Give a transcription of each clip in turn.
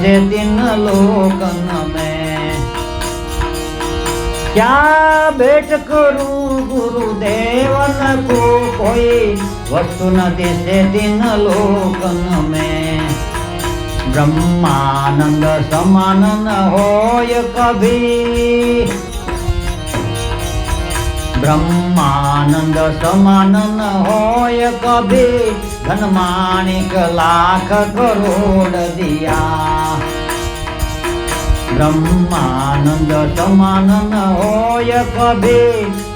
दिसे तीन लोकन में। क्या भेंट करूं गुरुदेवन को, कोई वस्तु न दिसे तीन लोकन में। ब्रह्मानंद समान न होय कभी, ब्रह्मानंद समान न होय कभी। धन माणिक लाख करोड़ दिया, ब्रह्मानंद समान न होय कभी।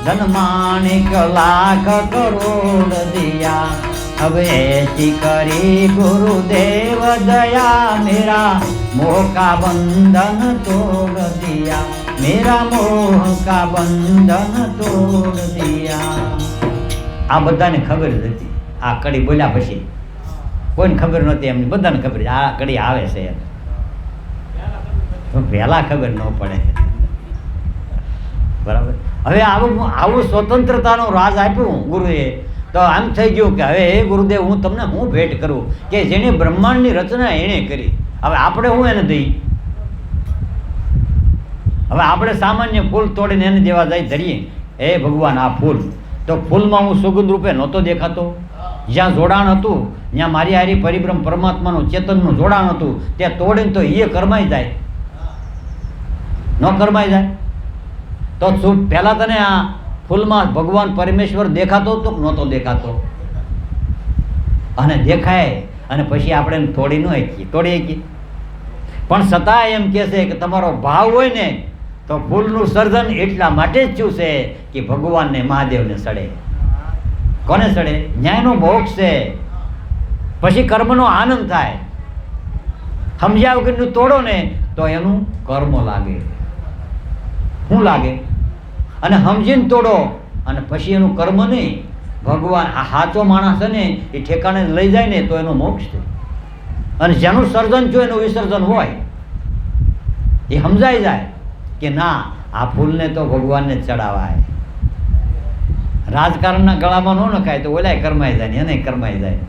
धन माणिक लाख करोड़ दिया। अब ऐसी करी गुरुदेव दया, मेरा मोह का बंधन तोड़ दिया, मेरा मोह का बंधन तोड़ दिया। आ बधाने खबर ज हती। आ कड़ी बोल्या पछी कोઈને खबर नहोती, એમને બધાને ખબર આ કડી આવે છે, પહેલા ખબર ન પડે, બરાબર. હવે આવું સ્વતંત્રતાનો રાજ આપ્યું ગુરુએ, તો આમ થઈ ગયું કે હવે હે ગુરુદેવ, હું તમને હું ભેટ કરું કે જેને બ્રહ્માંડની રચના એણે કરી. હવે આપણે હું એને દઈ? હવે આપણે સામાન્ય ફૂલ તોડીને એને દેવા જાય ધરીએ, હે ભગવાન આ ફૂલ, તો ફૂલમાં હું સુગંધ રૂપે નહોતો દેખાતો. જ્યાં જોડાણ હતું, જ્યાં મારી હારી પરિબ્રહ્મ પરમાત્માનું ચેતનનું જોડાણ હતું, ત્યાં તોડીને તો એ કરમાઈ જાય, ન કરમાઈ જાય? તો શું પહેલાં તને આ ફૂલમાં ભગવાન પરમેશ્વર દેખાતો તો નહોતો દેખાતો? અને દેખાય અને પછી આપણે તોડી ન શકીએ, તોડી શકીએ. પણ છતાં એમ કહે છે કે તમારો ભાવ હોય ને તો ફૂલનું સર્જન એટલા માટે જ થયું છે કે ભગવાનને મહાદેવને સડે. કોને સડે? ન્યાયનો મોક્ષ છે, પછી કર્મનો આનંદ થાય. સમજ્યા વગરનું તોડો ને તો એનું કર્મ લાગે. શું લાગે? અને સમજીને તોડો અને પછી એનું કર્મ નહીં. ભગવાન આ સાચો માણસ છે ને એ ઠેકાણે લઈ જાય ને તો એનો મોક્ષ છે. અને જેનું સર્જન જો એનું વિસર્જન હોય એ સમજાઈ જાય કે ના, આ ફૂલને તો ભગવાનને જ ચડાવાય. રાજકારણના ગળામાં ન નખાય તો ઓલાય કરમાઈ જાય ને એને કરમાઈ જાય.